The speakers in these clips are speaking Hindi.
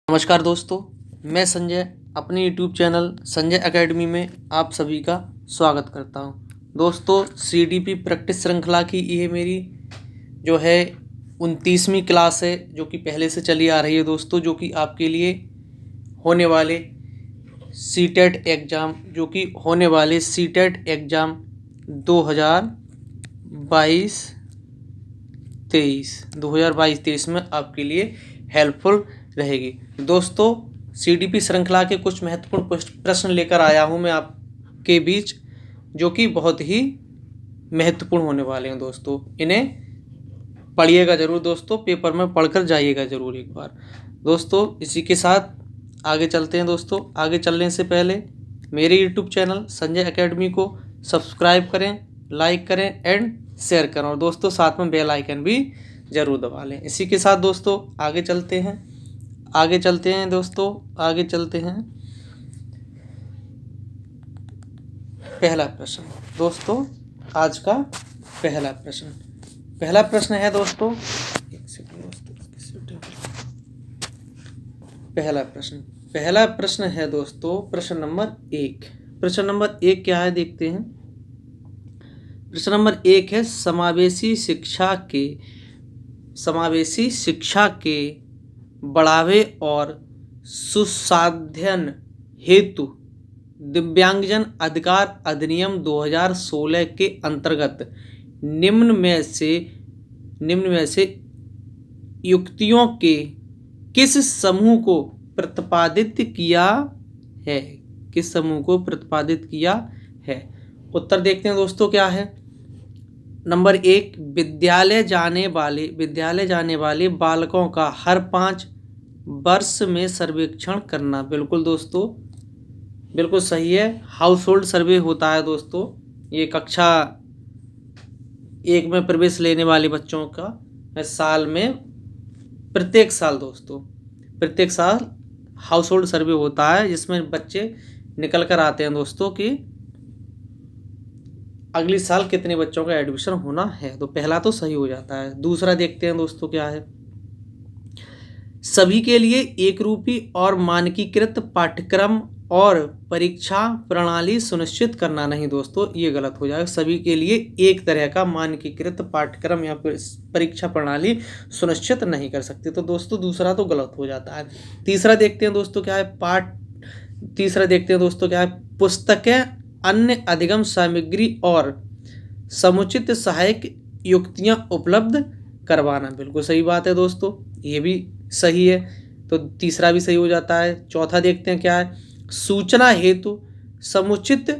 नमस्कार दोस्तों, मैं संजय अपने यूट्यूब चैनल संजय एकेडमी में आप सभी का स्वागत करता हूं। दोस्तों, सीडीपी प्रैक्टिस श्रृंखला की ये मेरी जो है 29वीं क्लास है, जो कि पहले से चली आ रही है दोस्तों, जो कि आपके लिए होने वाले सीटेट एग्ज़ाम 2022-23 में आपके लिए हेल्पफुल रहेगी। दोस्तों, सीडीपी श्रृंखला के कुछ महत्वपूर्ण प्रश्न लेकर आया हूं मैं आपके बीच, जो कि बहुत ही महत्वपूर्ण होने वाले हैं दोस्तों। इन्हें पढ़िएगा ज़रूर दोस्तों, पेपर में पढ़कर जाइएगा ज़रूर एक बार। दोस्तों, इसी के साथ आगे चलते हैं दोस्तों। आगे चलने से पहले मेरे यूट्यूब चैनल संजय एकेडमी को सब्सक्राइब करें, लाइक करें एंड शेयर करें, और दोस्तों साथ में बेल आइकन भी ज़रूर दबा लें। इसी के साथ दोस्तों आगे चलते हैं दोस्तों। पहला प्रश्न दोस्तों, आज का पहला प्रश्न है दोस्तों। पहला प्रश्न है दोस्तों, प्रश्न नंबर 1। प्रश्न नंबर 1 क्या है, देखते हैं। प्रश्न नंबर 1 है, समावेशी शिक्षा के बढ़ावे और सुशासन हेतु दिव्यांगजन अधिकार अधिनियम 2016 के अंतर्गत निम्न में से युक्तियों के किस समूह को प्रतिपादित किया है? उत्तर देखते हैं दोस्तों क्या है। नंबर 1, विद्यालय जाने वाले बालकों का हर 5 वर्ष में सर्वेक्षण करना। बिल्कुल दोस्तों, बिल्कुल सही है। हाउस होल्ड सर्वे होता है दोस्तों, ये कक्षा 1 में प्रवेश लेने वाले बच्चों का प्रत्येक साल हाउस होल्ड सर्वे होता है, जिसमें बच्चे निकल कर आते हैं दोस्तों कि अगली साल कितने बच्चों का एडमिशन होना है। तो पहला तो सही हो जाता है। दूसरा देखते हैं दोस्तों क्या है। सभी के लिए एक रूपी और मानकीकृत पाठ्यक्रम और परीक्षा प्रणाली सुनिश्चित करना। नहीं दोस्तों, ये गलत हो जाएगा। सभी के लिए एक तरह का मानकीकृत पाठ्यक्रम या परीक्षा प्रणाली सुनिश्चित नहीं कर सकते। तो दोस्तों दूसरा तो गलत हो जाता है। तीसरा देखते हैं दोस्तों क्या है। पुस्तकें, अन्य अधिगम सामग्री और समुचित सहायक युक्तियां उपलब्ध करवाना। बिल्कुल सही बात है दोस्तों, ये भी सही है। तो तीसरा भी सही हो जाता है। चौथा देखते हैं क्या है। सूचना हेतु समुचित,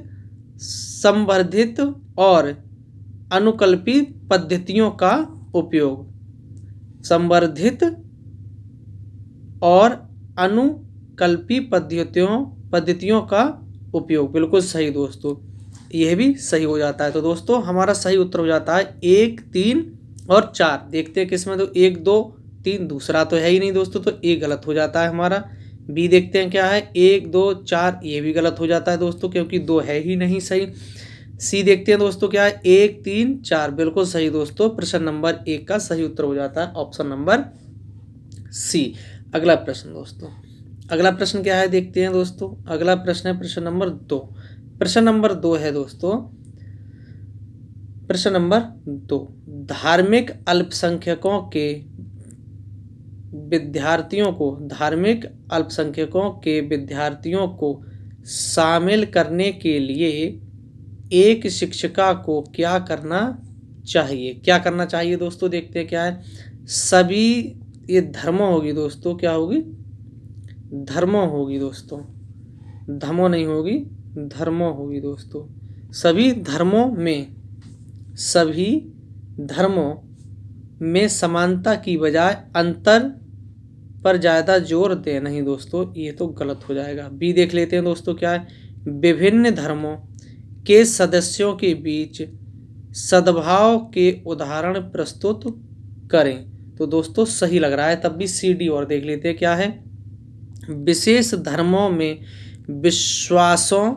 संवर्धित और अनुकल्पी पद्धतियों का उपयोग। संवर्धित और अनुकल्पी पद्धतियों का उपयोग। बिल्कुल सही दोस्तों, यह भी सही हो जाता है। तो दोस्तों हमारा सही उत्तर हो जाता है 1, 3 और 4। देखते हैं किसमें। तो 1, 2, 3 दूसरा तो है ही नहीं दोस्तों, तो ये गलत हो जाता है हमारा। बी देखते हैं क्या है। 1, 2, 4 ये भी गलत हो जाता है दोस्तों, क्योंकि 2 है ही नहीं सही। सी देखते हैं दोस्तों क्या है। 1, 3, 4 बिल्कुल सही दोस्तों। प्रश्न नंबर 1 का सही उत्तर हो जाता है ऑप्शन नंबर सी। अगला प्रश्न दोस्तों, अगला प्रश्न क्या है, देखते हैं दोस्तों। अगला प्रश्न है प्रश्न नंबर 2। प्रश्न नंबर 2 है दोस्तों। प्रश्न नंबर 2, धार्मिक अल्पसंख्यकों के विद्यार्थियों को शामिल करने के लिए एक शिक्षिका को क्या करना चाहिए दोस्तों। देखते हैं क्या है। सभी, ये धर्मों होगी दोस्तों, क्या होगी, धर्मों होगी दोस्तों, धर्मों नहीं होगी, धर्मों होगी दोस्तों। सभी धर्मों में समानता की बजाय अंतर पर ज़्यादा जोर दे। नहीं दोस्तों, ये तो गलत हो जाएगा। बी देख लेते हैं दोस्तों क्या है। विभिन्न धर्मों के सदस्यों के बीच सद्भाव के उदाहरण प्रस्तुत करें। तो दोस्तों सही लग रहा है, तब भी सी डी और देख लेते हैं क्या है। विशेष धर्मों में विश्वासों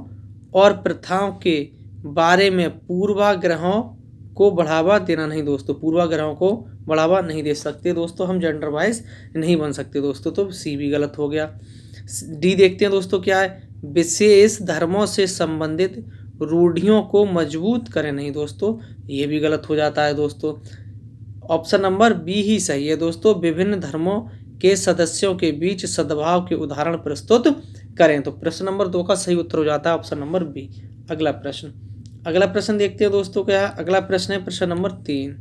और प्रथाओं के बारे में पूर्वाग्रहों को बढ़ावा देना। नहीं दोस्तों, पूर्वाग्रहों को बढ़ावा नहीं दे सकते दोस्तों, हम जेंडर वाइज नहीं बन सकते दोस्तों, तो सी भी गलत हो गया। डी देखते हैं दोस्तों क्या है, विशेष धर्मों से संबंधित रूढ़ियों को मजबूत करें, नहीं दोस्तों ये भी गलत हो जाता है दोस्तों। ऑप्शन नंबर बी ही सही है दोस्तों, विभिन्न धर्मों के सदस्यों के बीच सद्भाव के उदाहरण प्रस्तुत करें, तो प्रश्न नंबर 2 का सही उत्तर हो जाता है ऑप्शन नंबर बी। अगला प्रश्न देखते हैं दोस्तों क्या है, अगला प्रश्न है प्रश्न नंबर 3।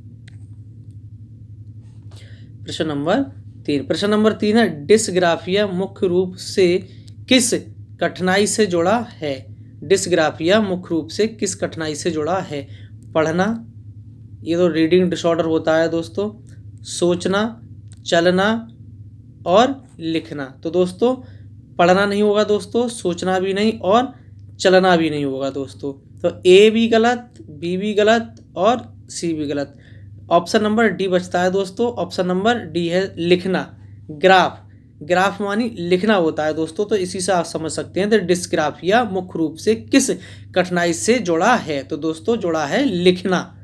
प्रश्न नंबर 3 है, डिस्ग्राफिया मुख्य रूप से किस कठिनाई से जुड़ा है? डिस्ग्राफिया मुख्य रूप से किस कठिनाई से जुड़ा है? पढ़ना, ये तो रीडिंग डिसऑर्डर होता है दोस्तों, सोचना, चलना और लिखना। तो दोस्तों पढ़ना नहीं होगा दोस्तों, सोचना भी नहीं और चलना भी नहीं होगा दोस्तों, तो ए भी गलत, बी भी गलत और सी भी गलत। ऑप्शन नंबर डी बचता है दोस्तों, ऑप्शन नंबर डी है लिखना। ग्राफ मानी लिखना होता है दोस्तों, तो इसी से आप समझ सकते हैं तो डिस्ग्राफिया मुख्य रूप से किस कठिनाई से जुड़ा है? तो दोस्तों जुड़ा है लिखना।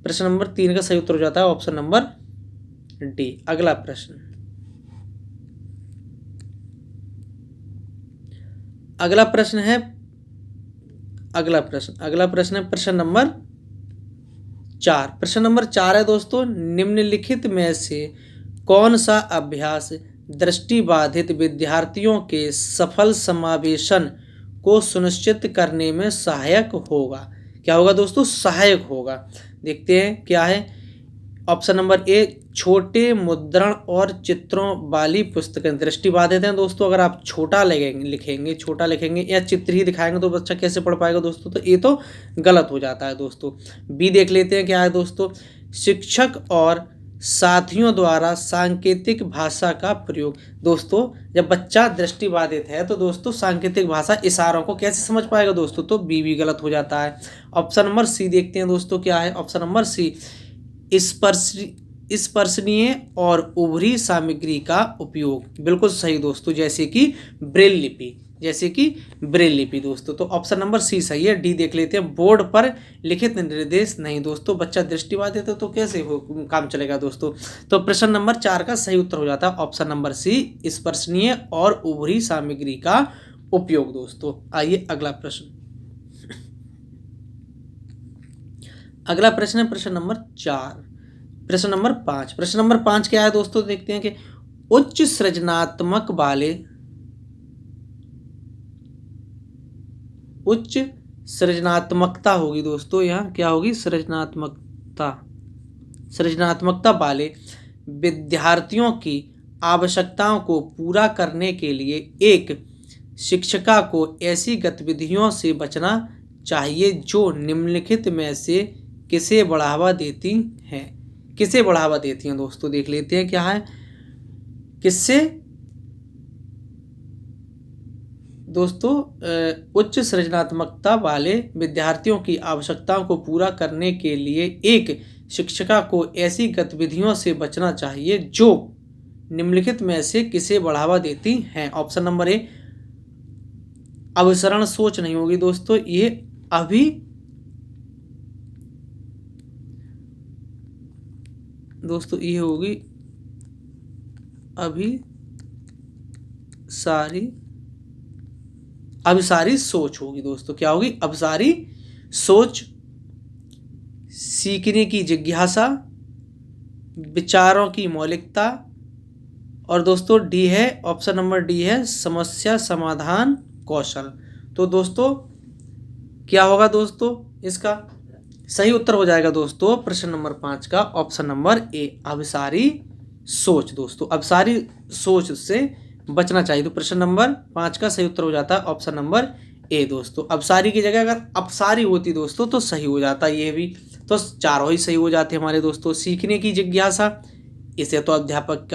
प्रश्न नंबर 3 का सही उत्तर हो जाता है ऑप्शन नंबर डी। अगला प्रश्न है प्रश्न नंबर 4। प्रश्न नंबर 4 है दोस्तों, निम्नलिखित में से कौन सा अभ्यास दृष्टिबाधित विद्यार्थियों के सफल समावेशन को सुनिश्चित करने में सहायक होगा? क्या होगा दोस्तों? सहायक होगा। देखते हैं क्या है। ऑप्शन नंबर ए, छोटे मुद्रण और चित्रों वाली पुस्तकें। दृष्टिबाधित हैं दोस्तों, अगर आप छोटा लिखेंगे या चित्र ही दिखाएंगे तो बच्चा कैसे पढ़ पाएगा दोस्तों, तो ये तो गलत हो जाता है दोस्तों। बी देख लेते हैं क्या है दोस्तों, शिक्षक और साथियों द्वारा सांकेतिक भाषा का प्रयोग। दोस्तों जब बच्चा दृष्टिबाधित है तो दोस्तों सांकेतिक भाषा इशारों को कैसे समझ पाएगा दोस्तों, तो बी भी गलत हो जाता है। ऑप्शन नंबर सी देखते हैं दोस्तों क्या है। ऑप्शन नंबर सी, स्पर्शनीय और उभरी सामग्री का उपयोग। बिल्कुल सही दोस्तों, जैसे कि ब्रेल लिपि दोस्तों, तो ऑप्शन नंबर सी सही है। डी देख लेते हैं, बोर्ड पर लिखित निर्देश। नहीं दोस्तों, बच्चा दृष्टिबाधित है तो कैसे काम चलेगा दोस्तों, तो प्रश्न नंबर 4 का सही उत्तर हो जाता है ऑप्शन नंबर सी, स्पर्शनीय और उभरी सामग्री का उपयोग दोस्तों। आइए अगला प्रश्न है प्रश्न नंबर 4। प्रश्न नंबर 5 क्या है दोस्तों, देखते हैं कि उच्च सृजनात्मकता होगी दोस्तों, यहाँ क्या होगी, सृजनात्मकता वाले विद्यार्थियों की आवश्यकताओं को पूरा करने के लिए एक शिक्षिका को ऐसी गतिविधियों से बचना चाहिए जो निम्नलिखित में से किसे बढ़ावा देती हैं दोस्तों। देख लेते हैं क्या है, किससे दोस्तों, उच्च सृजनात्मकता वाले विद्यार्थियों की आवश्यकताओं को पूरा करने के लिए एक शिक्षिका को ऐसी गतिविधियों से बचना चाहिए जो निम्नलिखित में से किसे बढ़ावा देती हैं। ऑप्शन नंबर ए, अभिसरण सोच नहीं होगी दोस्तों, ये दोस्तों ये होगी अभिसारी सोच होगी दोस्तों। क्या होगी? अभिसारी सोच, सीखने की जिज्ञासा, विचारों की मौलिकता, और दोस्तों डी है, ऑप्शन नंबर डी है, समस्या समाधान कौशल। तो दोस्तों क्या होगा दोस्तों, इसका सही उत्तर हो जाएगा दोस्तों प्रश्न नंबर 5 का ऑप्शन नंबर ए, अभिसारी सोच दोस्तों। अभिसारी सोच से बचना चाहिए, तो प्रश्न नंबर 5 का सही उत्तर हो जाता है ऑप्शन नंबर ए दोस्तों। अभिसारी की जगह अगर अपसारी होती दोस्तों तो सही हो जाता ये भी, तो चारों ही सही हो जाते हमारे दोस्तों। सीखने की जिज्ञासा, इसे तो अध्यापक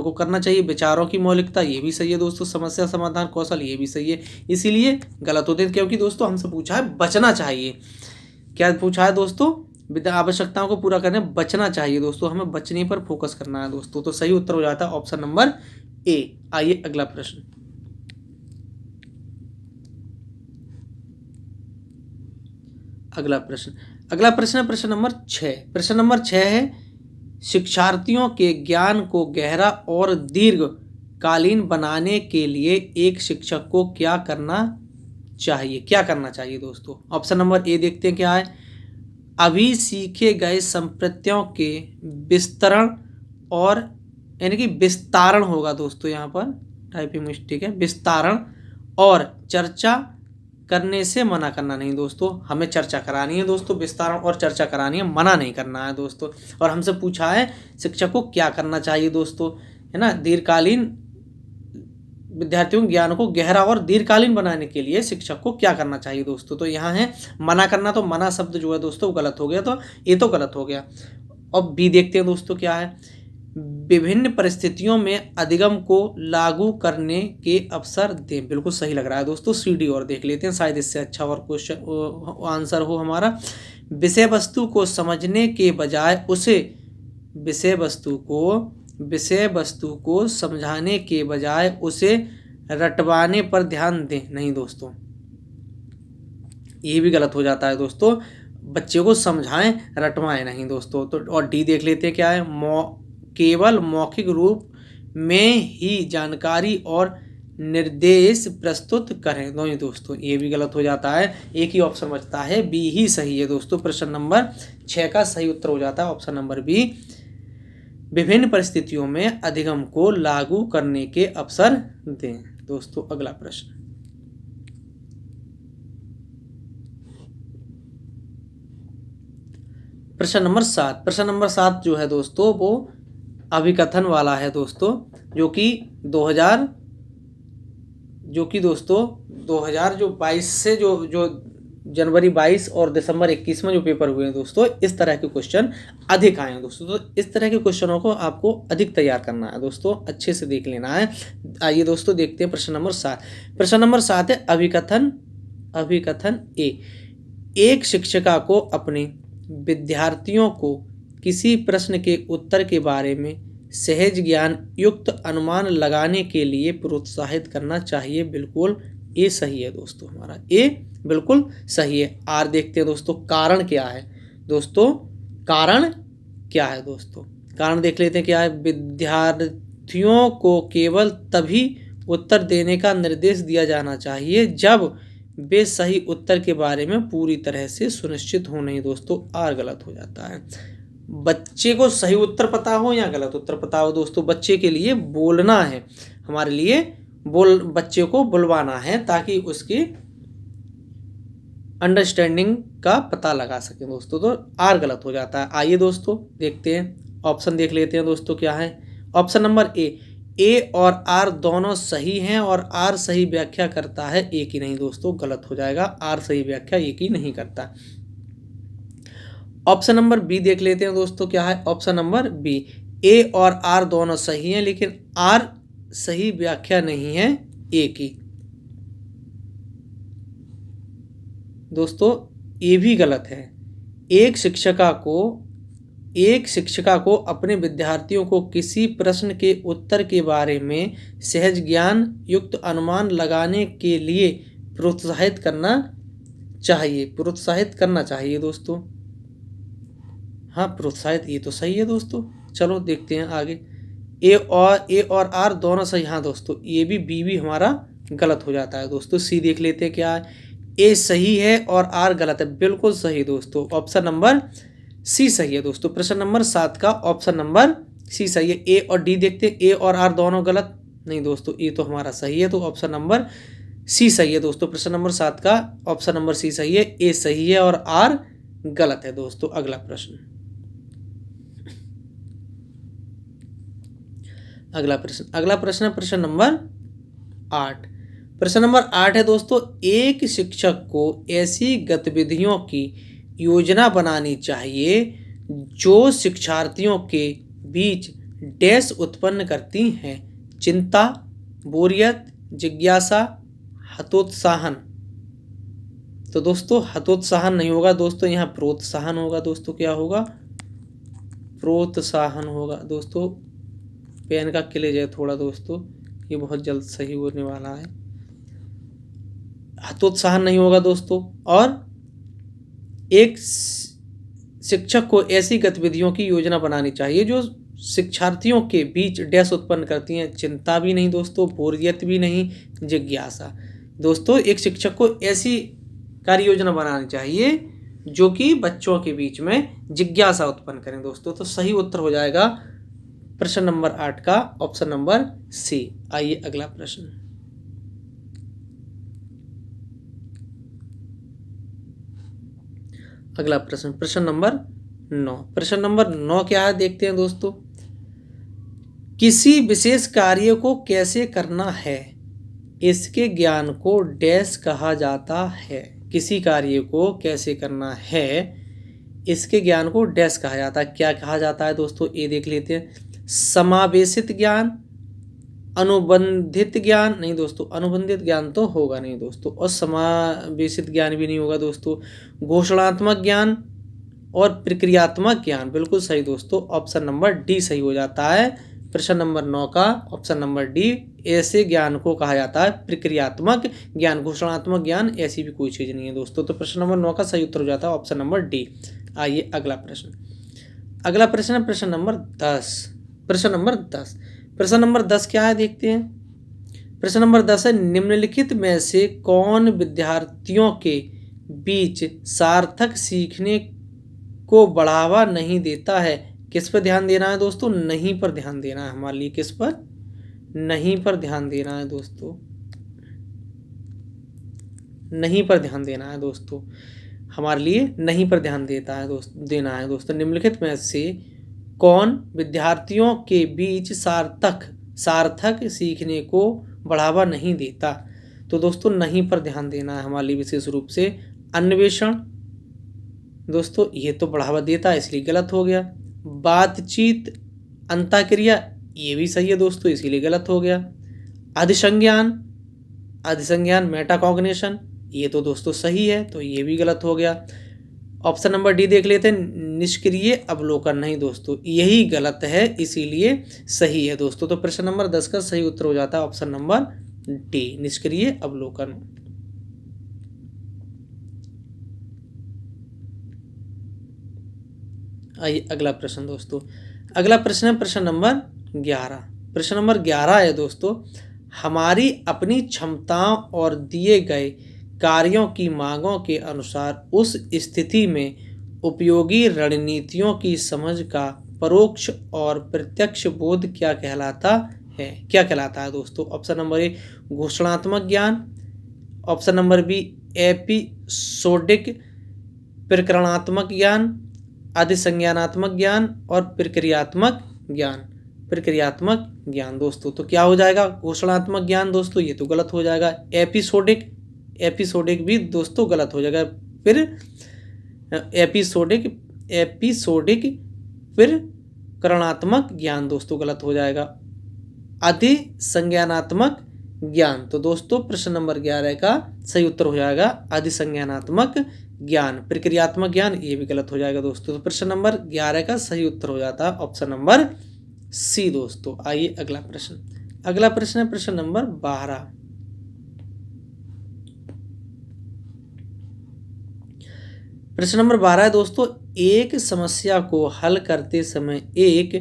को करना चाहिए। विचारों की मौलिकता, ये भी सही है दोस्तों। समस्या समाधान कौशल, ये भी सही है, इसीलिए गलत होते हैं क्योंकि दोस्तों हमसे पूछा है बचना चाहिए। क्या पूछा है दोस्तों, आवश्यकताओं को पूरा करने बचना चाहिए दोस्तों, हमें बचने पर फोकस करना है दोस्तों, तो सही उत्तर हो जाता है ऑप्शन नंबर ए। आइए अगला प्रश्न है प्रश्न नंबर 6। प्रश्न नंबर 6 है, शिक्षार्थियों के ज्ञान को गहरा और दीर्घकालीन बनाने के लिए एक शिक्षक को क्या करना चाहिए? क्या करना चाहिए दोस्तों? ऑप्शन नंबर ए देखते हैं क्या है। अभी सीखे गए संप्रत्यों के विस्तरण और यानी कि विस्तारण होगा दोस्तों, यहाँ पर टाइपिंग मिस्टेक है, विस्तारण और चर्चा करने से मना करना नहीं दोस्तों, हमें चर्चा करानी है दोस्तों, विस्तारण और चर्चा करानी है, मना नहीं करना है दोस्तों। और हमसे पूछा है शिक्षक को क्या करना चाहिए दोस्तों, है ना, दीर्घकालीन विद्यार्थियों के ज्ञान को गहरा और दीर्घकालीन बनाने के लिए शिक्षक को क्या करना चाहिए दोस्तों। तो यहाँ है मना करना, तो मना शब्द जो है दोस्तों गलत हो गया, तो ये तो गलत हो गया। अब बी देखते हैं दोस्तों क्या है। विभिन्न परिस्थितियों में अधिगम को लागू करने के अवसर दें, बिल्कुल सही लग रहा है दोस्तों। सी डी और देख लेते हैं, शायद इससे अच्छा और क्वेश्चन आंसर हो हमारा। विषय वस्तु को समझने के बजाय उसे विषय वस्तु को समझाने के बजाय उसे रटवाने पर ध्यान दें, नहीं दोस्तों, ये भी गलत हो जाता है दोस्तों। बच्चे को समझाएं, रटवाएं नहीं दोस्तों। तो और डी देख लेते हैं क्या है। केवल मौखिक रूप में ही जानकारी और निर्देश प्रस्तुत करें, नहीं दोस्तों, ये भी गलत हो जाता है। एक ही ऑप्शन बचता है, बी ही सही है दोस्तों। प्रश्न नंबर 6 का सही उत्तर हो जाता है ऑप्शन नंबर बी। विभिन्न परिस्थितियों में अधिगम को लागू करने के अवसर दें दोस्तों। अगला प्रश्न, प्रश्न नंबर 7। प्रश्न नंबर 7 जो है दोस्तों वो अभिकथन वाला है दोस्तों, जो कि 2000 जो 22 से जो जनवरी 22 और दिसंबर 21 में जो पेपर हुए हैं दोस्तों, इस तरह के क्वेश्चन अधिक आए हैं दोस्तों। तो इस तरह के क्वेश्चनों को आपको अधिक तैयार करना है दोस्तों, अच्छे से देख लेना है। आइए दोस्तों देखते हैं प्रश्न नंबर 7। प्रश्न नंबर 7 है अभिकथन ए। एक शिक्षिका को अपने विद्यार्थियों को किसी प्रश्न के उत्तर के बारे में सहज ज्ञान युक्त अनुमान लगाने के लिए प्रोत्साहित करना चाहिए, बिल्कुल ए सही है दोस्तों, हमारा ए बिल्कुल सही है। आर देखते हैं दोस्तों, कारण क्या है दोस्तों, कारण क्या है दोस्तों, कारण देख लेते हैं क्या है। विद्यार्थियों को केवल तभी उत्तर देने का निर्देश दिया जाना चाहिए जब वे सही उत्तर के बारे में पूरी तरह से सुनिश्चित हो, नहीं दोस्तों, आर गलत हो जाता है। बच्चे को सही उत्तर पता हो या गलत उत्तर पता हो दोस्तों, बच्चे के लिए बोलना है, हमारे लिए बच्चे को बुलवाना है ताकि उसकी अंडरस्टैंडिंग का पता लगा सके दोस्तों, तो आर गलत हो जाता है। आइए दोस्तों देखते हैं, ऑप्शन देख लेते हैं दोस्तों क्या है। ऑप्शन नंबर ए और आर दोनों सही हैं और आर सही व्याख्या करता है, एक ही नहीं दोस्तों, गलत हो जाएगा। आर सही व्याख्या एक ही नहीं करता। ऑप्शन नंबर बी देख लेते हैं दोस्तों क्या है। ऑप्शन नंबर बी, ए और आर दोनों सही हैं लेकिन आर सही व्याख्या नहीं है, ए की दोस्तों, ये भी गलत है। एक शिक्षिका को अपने विद्यार्थियों को किसी प्रश्न के उत्तर के बारे में सहज ज्ञान युक्त अनुमान लगाने के लिए प्रोत्साहित करना चाहिए दोस्तों। हाँ, प्रोत्साहित, ये तो सही है दोस्तों। चलो देखते हैं आगे। ए और आर दोनों सही, हाँ दोस्तों, ये भी बी भी हमारा गलत हो जाता है दोस्तों। सी देख लेते हैं क्या है। ए सही है और आर गलत है, बिल्कुल सही दोस्तों, ऑप्शन नंबर सी सही है दोस्तों। प्रश्न नंबर 7 का ऑप्शन नंबर सी सही है। ए और डी देखते हैं, ए और आर दोनों गलत, नहीं दोस्तों, ए तो हमारा सही है, तो ऑप्शन नंबर सी सही है दोस्तों। प्रश्न नंबर 7 का ऑप्शन नंबर सी सही है, ए सही है और आर गलत है दोस्तों। अगला प्रश्न प्रश्न नंबर 8। प्रश्न नंबर 8 है दोस्तों, एक शिक्षक को ऐसी गतिविधियों की योजना बनानी चाहिए जो शिक्षार्थियों के बीच डैश उत्पन्न करती हैं, चिंता, बोरियत, जिज्ञासा, हतोत्साहन। तो दोस्तों हतोत्साहन नहीं होगा दोस्तों, यहाँ प्रोत्साहन होगा दोस्तों। क्या होगा? प्रोत्साहन होगा दोस्तों। पेन का क्लेज है थोड़ा दोस्तों, ये बहुत जल्द सही होने वाला है। हतोत्साहन नहीं होगा दोस्तों। और एक शिक्षक को ऐसी गतिविधियों की योजना बनानी चाहिए जो शिक्षार्थियों के बीच डैश उत्पन्न करती हैं, चिंता भी नहीं दोस्तों, बोरियत भी नहीं, जिज्ञासा। दोस्तों एक शिक्षक को ऐसी कार्य योजना बनानी चाहिए जो कि बच्चों के बीच में जिज्ञासा उत्पन्न करें दोस्तों। तो सही उत्तर हो जाएगा प्रश्न नंबर 8 का ऑप्शन नंबर सी। आइए अगला प्रश्न। अगला प्रश्न, प्रश्न नंबर 9। प्रश्न नंबर 9 क्या है देखते हैं दोस्तों। किसी विशेष कार्य को कैसे करना है, इसके ज्ञान को डैश कहा जाता है। किसी कार्य को कैसे करना है, इसके ज्ञान को डैश कहा जाता है। क्या कहा जाता है दोस्तों, ये देख लेते हैं। समावेशित ज्ञान, अनुबंधित ज्ञान, नहीं दोस्तों अनुबंधित ज्ञान तो होगा नहीं दोस्तों, और समावेशित ज्ञान भी नहीं होगा दोस्तों। घोषणात्मक ज्ञान और प्रक्रियात्मक ज्ञान, बिल्कुल सही दोस्तों, ऑप्शन नंबर डी सही हो जाता है। प्रश्न नंबर 9 का ऑप्शन नंबर डी, ऐसे ज्ञान को कहा जाता है प्रक्रियात्मक ज्ञान। घोषणात्मक ज्ञान ऐसी भी कोई चीज नहीं है दोस्तों। तो प्रश्न नंबर 9 का सही उत्तर हो जाता है ऑप्शन नंबर डी। आइए अगला प्रश्न। अगला प्रश्न है प्रश्न नंबर 10। प्रश्न नंबर 10, प्रश्न नंबर 10 क्या है देखते हैं। प्रश्न नंबर 10 है, निम्नलिखित में से कौन विद्यार्थियों के बीच सार्थक सीखने को बढ़ावा नहीं देता है। किस पर ध्यान देना है दोस्तों, नहीं पर ध्यान देना है हमारे लिए। किस पर, नहीं पर ध्यान देना है दोस्तों, नहीं पर ध्यान देना है दोस्तों, हमारे लिए नहीं पर ध्यान देता है देना है दोस्तों। निम्नलिखित में से कौन विद्यार्थियों के बीच सार्थक सीखने को बढ़ावा नहीं देता। तो दोस्तों नहीं पर ध्यान देना है हमारे लिए विशेष रूप से। अन्वेषण दोस्तों ये तो बढ़ावा देता है इसलिए गलत हो गया। बातचीत, अंतःक्रिया, ये भी सही है दोस्तों इसीलिए गलत हो गया। अधिसंज्ञान, मेटाकॉग्निशन, ये तो दोस्तों सही है तो ये भी गलत हो गया। ऑप्शन नंबर डी देख लेते हैं, निष्क्रिय अवलोकन, नहीं दोस्तों यही गलत है इसीलिए सही है दोस्तों। तो प्रश्न नंबर 10 का सही उत्तर हो जाता है ऑप्शन नंबर डी, निष्क्रिय अवलोकन। आइए अगला प्रश्न दोस्तों। अगला प्रश्न है प्रश्न नंबर 11। प्रश्न नंबर 11 है दोस्तों, हमारी अपनी क्षमताओं और दिए गए कार्यों की मांगों के अनुसार उस स्थिति में उपयोगी रणनीतियों की समझ का परोक्ष और प्रत्यक्ष बोध क्या कहलाता है दोस्तों। ऑप्शन नंबर ए घोषणात्मक ज्ञान, ऑप्शन नंबर बी एपिसोडिक प्रकरणात्मक ज्ञान, अधिसंज्ञानात्मक ज्ञान और प्रक्रियात्मक ज्ञान दोस्तों। तो क्या हो जाएगा, घोषणात्मक ज्ञान दोस्तों ये तो गलत हो जाएगा। एपिसोडिक भी दोस्तों गलत हो जाएगा। फिर एपिसोडिक फिर करणात्मक ज्ञान दोस्तों गलत हो जाएगा। अधिसंज्ञानात्मक ज्ञान, तो दोस्तों प्रश्न नंबर 11 का सही उत्तर हो जाएगा अधिसंज्ञानात्मक ज्ञान। प्रक्रियात्मक ज्ञान ये भी गलत हो जाएगा दोस्तों। तो प्रश्न नंबर 11 का सही उत्तर हो जाता है ऑप्शन नंबर सी दोस्तों। आइए अगला प्रश्न। अगला प्रश्न है प्रश्न नंबर 12। प्रश्न नंबर 12 है दोस्तों, एक समस्या को हल करते समय एक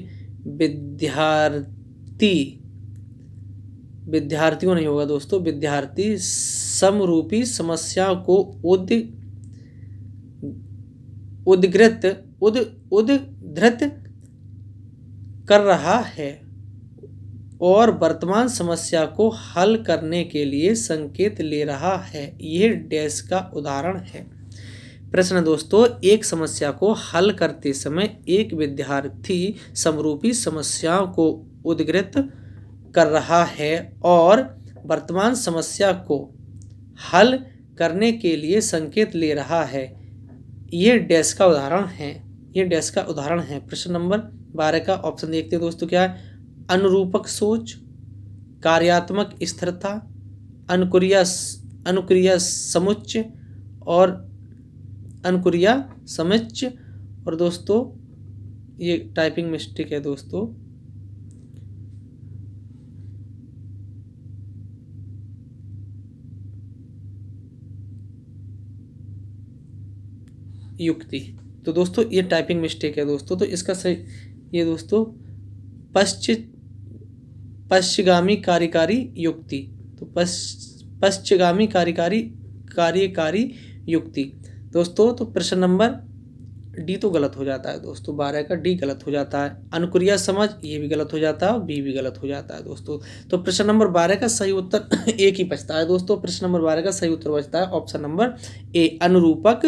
विद्यार्थियों नहीं होगा दोस्तों, विद्यार्थी समरूपी समस्या को उद्धृत कर रहा है और वर्तमान समस्या को हल करने के लिए संकेत ले रहा है। यह डैश का उदाहरण है। प्रश्न दोस्तों, एक समस्या को हल करते समय एक विद्यार्थी समरूपी समस्याओं को उद्धृत कर रहा है और वर्तमान समस्या को हल करने के लिए संकेत ले रहा है। ये डैश का उदाहरण है। प्रश्न नंबर 12 का ऑप्शन देखते हैं दोस्तों क्या है। अनुरूपक सोच, कार्यात्मक स्थिरता, अनुक्रिया समुच्चय और दोस्तों ये टाइपिंग मिस्टेक है दोस्तों, युक्ति। तो दोस्तों ये टाइपिंग मिस्टेक है दोस्तों। तो इसका सही ये दोस्तों पश्चगामी कार्यकारी युक्ति। तो पश्चगामी कार्यकारी युक्ति दोस्तों। तो प्रश्न नंबर डी तो गलत हो जाता है दोस्तों, 12 का डी गलत हो जाता है। अनुक्रिया समझ ये भी गलत हो जाता है और बी भी गलत हो जाता है दोस्तों। तो प्रश्न नंबर 12 का सही उत्तर एक ही बचता है दोस्तों। प्रश्न नंबर 12 का सही उत्तर बचता है ऑप्शन नंबर ए, अनुरूपक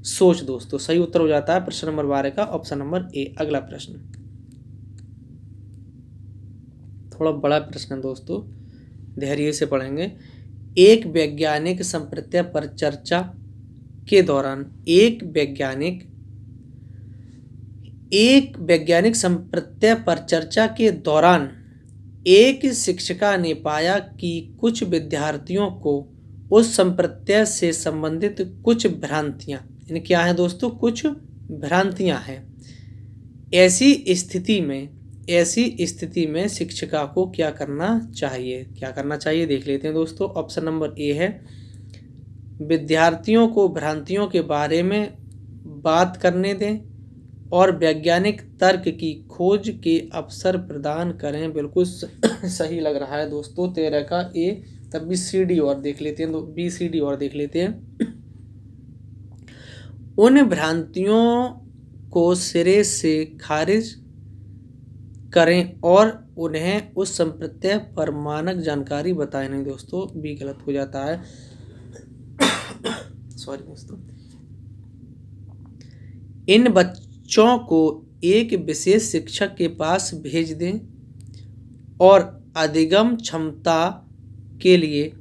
सोच दोस्तों। सही उत्तर हो जाता है प्रश्न नंबर 12 का ऑप्शन नंबर ए। अगला प्रश्न थोड़ा बड़ा प्रश्न है दोस्तों, धैर्य से पढ़ेंगे। एक वैज्ञानिक संप्रत्यय पर चर्चा के दौरान एक वैज्ञानिक संप्रत्यय पर चर्चा के दौरान एक शिक्षिका ने पाया कि कुछ विद्यार्थियों को उस संप्रत्यय से संबंधित कुछ भ्रांतियां, यानी क्या है दोस्तों, कुछ भ्रांतियां हैं। ऐसी स्थिति में शिक्षिका को क्या करना चाहिए देख लेते हैं दोस्तों। ऑप्शन नंबर ए है विद्यार्थियों को भ्रांतियों के बारे में बात करने दें और वैज्ञानिक तर्क की खोज के अवसर प्रदान करें। बिल्कुल सही लग रहा है दोस्तों 13 का ए। तब भी सी डी और देख लेते हैं, बी सी डी और देख लेते हैं। उन भ्रांतियों को सिरे से खारिज करें और उन्हें उस संप्रत्यय पर मानक जानकारी बताएं। नहीं दोस्तों, बी गलत हो जाता है। सॉरी दोस्तों। इन बच्चों को एक विशेष शिक्षक के पास भेज दें और अधिगम क्षमता के लिए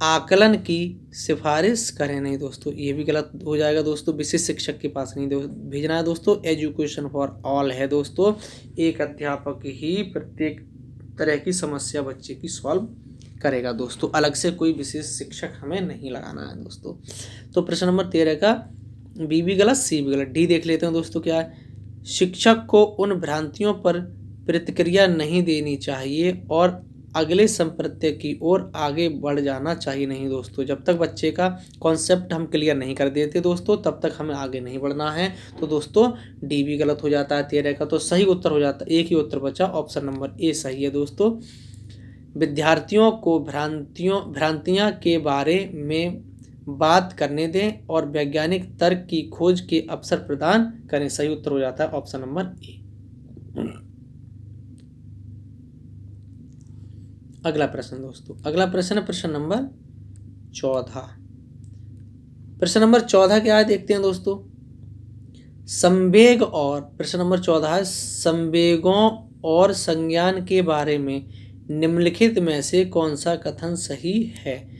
आकलन की सिफारिश करें। नहीं दोस्तों, ये भी गलत हो जाएगा दोस्तों। विशेष शिक्षक के पास नहीं भेजना है दोस्तों, एजुकेशन फॉर ऑल है दोस्तों। एक अध्यापक ही प्रत्येक तरह की समस्या बच्चे की सॉल्व करेगा दोस्तों, अलग से कोई विशेष शिक्षक हमें नहीं लगाना है दोस्तों। तो प्रश्न नंबर 13 का बी भी गलत, सी भी गलत। डी देख लेते हैं दोस्तों क्या है। शिक्षक को उन भ्रांतियों पर प्रतिक्रिया नहीं देनी चाहिए और अगले संप्रत्यय की ओर आगे बढ़ जाना चाहिए। नहीं दोस्तों, जब तक बच्चे का कॉन्सेप्ट हम क्लियर नहीं कर देते दोस्तों, तब तक हमें आगे नहीं बढ़ना है। तो दोस्तों डी भी गलत हो जाता है 13 का। तो सही उत्तर हो जाता है, एक ही उत्तर बचा, ऑप्शन नंबर ए सही है दोस्तों। विद्यार्थियों को भ्रांतियां के बारे में बात करने दें और वैज्ञानिक तर्क की खोज के अवसर प्रदान करें। सही उत्तर हो जाता है ऑप्शन नंबर ए। अगला प्रश्न दोस्तों, अगला प्रश्न है प्रश्न नंबर 14। प्रश्न नंबर 14 क्या है देखते हैं दोस्तों। संवेग और प्रश्न नंबर 14 है संवेगों और संज्ञान के बारे में निम्नलिखित में से कौन सा कथन सही है।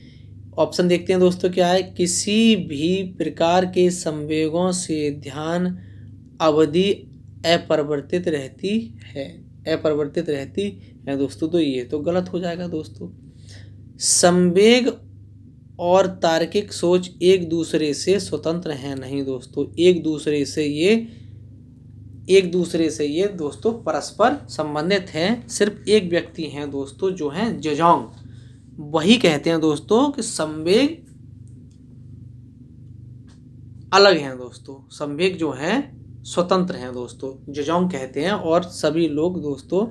ऑप्शन देखते हैं दोस्तों क्या है। किसी भी प्रकार के संवेगों से ध्यान अवधि अपरिवर्तित रहती है दोस्तों। तो ये तो गलत हो जाएगा दोस्तों। संवेग और तार्किक सोच एक दूसरे से स्वतंत्र हैं। नहीं दोस्तों, एक दूसरे से ये दोस्तों परस्पर संबंधित हैं। सिर्फ एक व्यक्ति हैं दोस्तों जो हैं जेजोंग, वही कहते हैं दोस्तों कि संवेग अलग हैं दोस्तों, संवेग जो हैं स्वतंत्र हैं दोस्तों, जेजोंग कहते हैं। और सभी लोग दोस्तों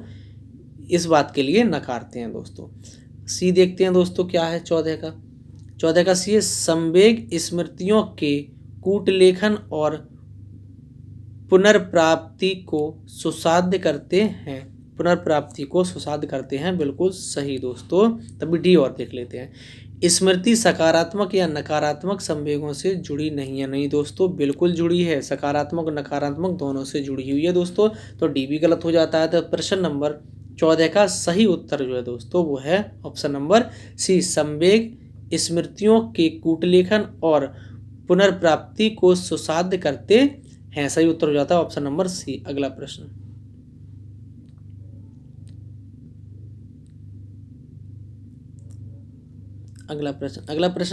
इस बात के लिए नकारते हैं दोस्तों। सी देखते हैं दोस्तों क्या है 14 का सी है संवेग स्मृतियों के कूटलेखन और पुनर्प्राप्ति को सुसाध्य करते हैं। बिल्कुल सही दोस्तों। तभी डी और देख लेते हैं। स्मृति सकारात्मक या नकारात्मक संवेगों से जुड़ी नहीं है। नहीं दोस्तों, बिल्कुल जुड़ी है, सकारात्मक और नकारात्मक दोनों से जुड़ी हुई है दोस्तों। तो डी भी गलत हो जाता है। तो प्रश्न नंबर 14 का सही उत्तर जो है दोस्तों वो है ऑप्शन नंबर सी, संवेग स्मृतियों के कूटलेखन और पुनर्प्राप्ति को सुसाध्य करते हैं। सही उत्तर हो जाता है ऑप्शन नंबर सी। अगला प्रश्न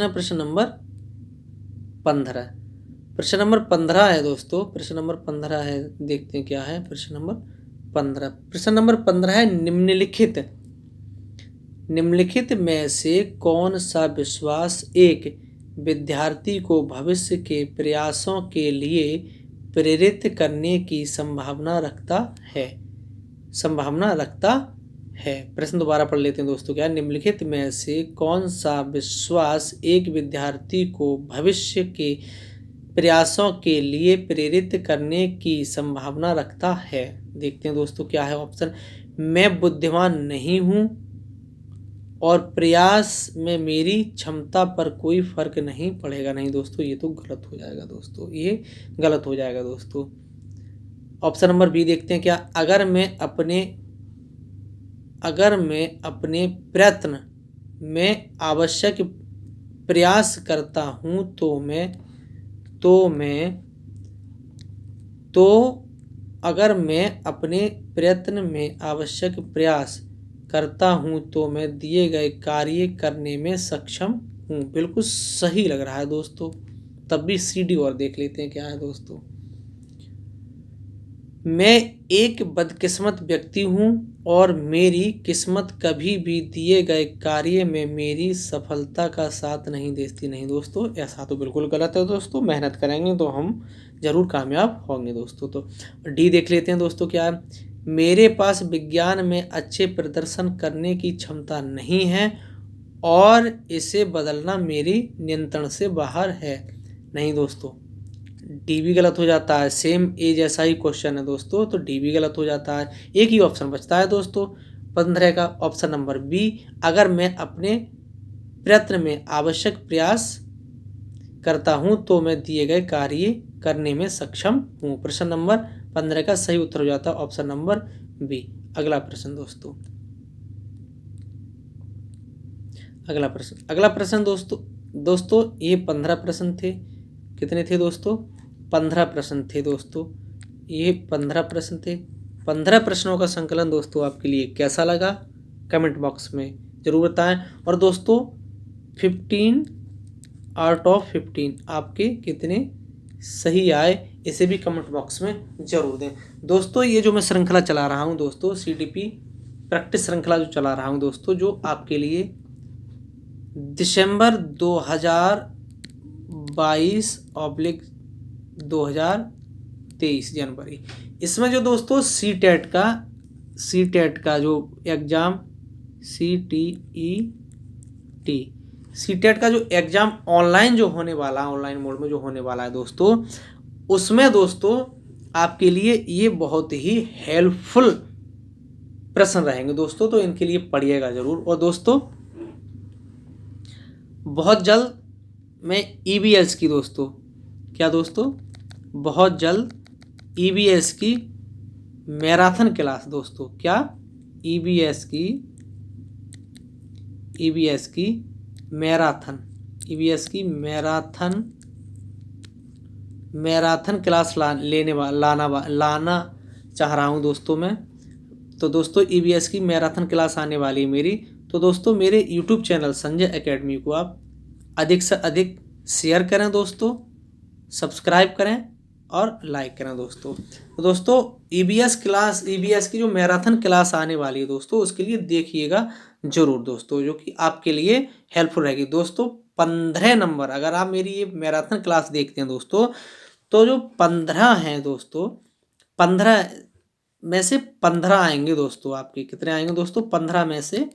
है प्रश्न नंबर 15। प्रश्न नंबर 15 है दोस्तों। प्रश्न नंबर 15 है, देखते हैं क्या है प्रश्न नंबर 15। प्रश्न नंबर 15 है निम्नलिखित में से कौन सा विश्वास एक विद्यार्थी को भविष्य के प्रयासों के लिए प्रेरित करने की संभावना रखता है। प्रश्न दोबारा पढ़ लेते हैं दोस्तों। क्या निम्नलिखित में से कौन सा विश्वास एक विद्यार्थी को भविष्य के प्रयासों के लिए प्रेरित करने की संभावना रखता है? देखते हैं दोस्तों क्या है ऑप्शन। मैं बुद्धिमान नहीं हूं और प्रयास में मेरी क्षमता पर कोई फर्क नहीं पड़ेगा। नहीं दोस्तों, ये तो गलत हो जाएगा दोस्तों, ये गलत हो जाएगा दोस्तों। ऑप्शन नंबर बी देखते हैं क्या। अगर मैं अपने प्रयत्न में आवश्यक प्रयास करता हूं अगर मैं अपने प्रयत्न में आवश्यक प्रयास करता हूं तो मैं दिए गए कार्य करने में सक्षम हूं। बिल्कुल सही लग रहा है दोस्तों। तब भी सी डी और देख लेते हैं क्या है दोस्तों। मैं एक बदकिस्मत व्यक्ति हूं और मेरी किस्मत कभी भी दिए गए कार्य में मेरी सफलता का साथ नहीं देती। नहीं दोस्तों, ऐसा तो बिल्कुल गलत है दोस्तों। मेहनत करेंगे तो हम जरूर कामयाब होंगे दोस्तों। तो डी देख लेते हैं दोस्तों क्या है। मेरे पास विज्ञान में अच्छे प्रदर्शन करने की क्षमता नहीं है और इसे बदलना मेरी नियंत्रण से बाहर है। नहीं दोस्तों, डी भी गलत हो जाता है। सेम ए जैसा ही क्वेश्चन है दोस्तों, तो डी भी गलत हो जाता है। एक ही ऑप्शन बचता है दोस्तों 15 का, ऑप्शन नंबर बी। अगर मैं अपने प्रयत्न में आवश्यक प्रयास करता हूं तो मैं दिए गए कार्य करने में सक्षम हूं। प्रश्न नंबर 15 का सही उत्तर हो जाता है ऑप्शन नंबर बी। अगला प्रश्न दोस्तों ये 15 प्रश्न थे। कितने थे दोस्तों? 15 प्रश्न थे दोस्तों। ये 15 प्रश्न थे। 15 प्रश्नों का संकलन दोस्तों आपके लिए कैसा लगा कमेंट बॉक्स में जरूर बताएं। और दोस्तों 15 आउट ऑफ 15 आपके कितने सही आए इसे भी कमेंट बॉक्स में जरूर दें दोस्तों। ये जो मैं श्रृंखला चला रहा हूँ दोस्तों, CDP प्रैक्टिस श्रृंखला जो चला रहा हूँ दोस्तों, जो आपके लिए दिसंबर 2022/2023 जनवरी, इसमें जो दोस्तों सी टेट का जो एग्ज़ाम सी टेट का जो एग्ज़ाम ऑनलाइन जो होने वाला है, ऑनलाइन मोड में जो होने वाला है दोस्तों, उसमें दोस्तों आपके लिए ये बहुत ही हेल्पफुल प्रश्न रहेंगे दोस्तों। तो इनके लिए पढ़िएगा ज़रूर। और दोस्तों बहुत जल्द मैं EBS की दोस्तों बहुत जल्द EBS की मैराथन क्लास दोस्तों, क्या EBS की मैराथन क्लास लाना चाह रहा हूँ दोस्तों मैं। तो दोस्तों EBS की मैराथन क्लास आने वाली है मेरी। तो दोस्तों मेरे YouTube चैनल संजय एकेडमी को आप अधिक से अधिक शेयर करें दोस्तों, सब्सक्राइब करें और लाइक करें दोस्तों। तो दोस्तों EBS की जो मैराथन क्लास आने वाली है दोस्तों, उसके लिए देखिएगा जरूर दोस्तों, जो कि आपके लिए हेल्पफुल रहेगी दोस्तों। 15 नंबर, अगर आप मेरी ये मैराथन क्लास देखते हैं दोस्तों, तो जो 15 हैं दोस्तों, 15 में से 15 आएंगे दोस्तों। आपके कितने आएंगे दोस्तों? 15 में से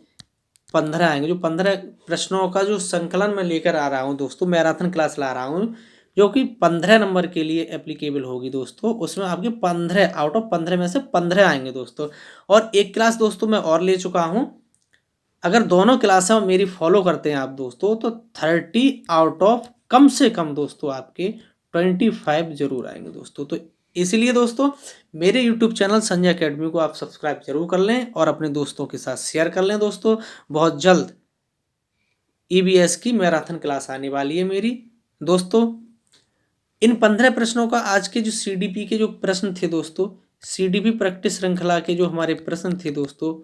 15 आएंगे। जो 15 प्रश्नों का जो संकलन मैं लेकर आ रहा हूँ दोस्तों, मैराथन क्लास ला रहा हूँ, जो कि 15 नंबर के लिए एप्लीकेबल होगी दोस्तों। उसमें आपके 15 आउट ऑफ 15 में से 15 आएंगे दोस्तों। और एक क्लास दोस्तों मैं और ले चुका हूँ। अगर दोनों क्लासें मेरी फॉलो करते हैं आप दोस्तों, तो 30 आउट ऑफ कम से कम दोस्तों आपके 25 जरूर आएंगे दोस्तों। तो इसलिए दोस्तों मेरे YouTube चैनल संजय एकेडमी को आप सब्सक्राइब जरूर कर लें और अपने दोस्तों के साथ शेयर कर लें दोस्तों। बहुत जल्द EBS की मैराथन क्लास आने वाली है मेरी दोस्तों। इन 15 प्रश्नों का आज के जो CDP के जो प्रश्न थे दोस्तों, CDP प्रैक्टिस श्रृंखला के जो हमारे प्रश्न थे दोस्तों,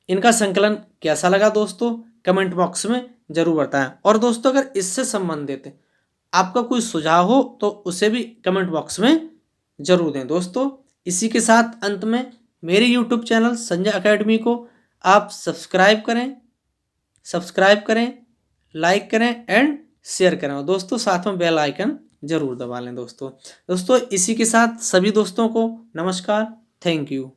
इनका संकलन कैसा लगा दोस्तों कमेंट बॉक्स में जरूर बताएं। और दोस्तों अगर इससे संबंधित आपका कोई सुझाव हो तो उसे भी कमेंट बॉक्स में जरूर दें दोस्तों। इसी के साथ अंत में मेरे YouTube चैनल संजय एकेडमी को आप सब्सक्राइब करें, लाइक करें एंड शेयर करें और दोस्तों साथ में बेल आइकन जरूर दबा लें दोस्तों। इसी के साथ सभी दोस्तों को नमस्कार, थैंक यू।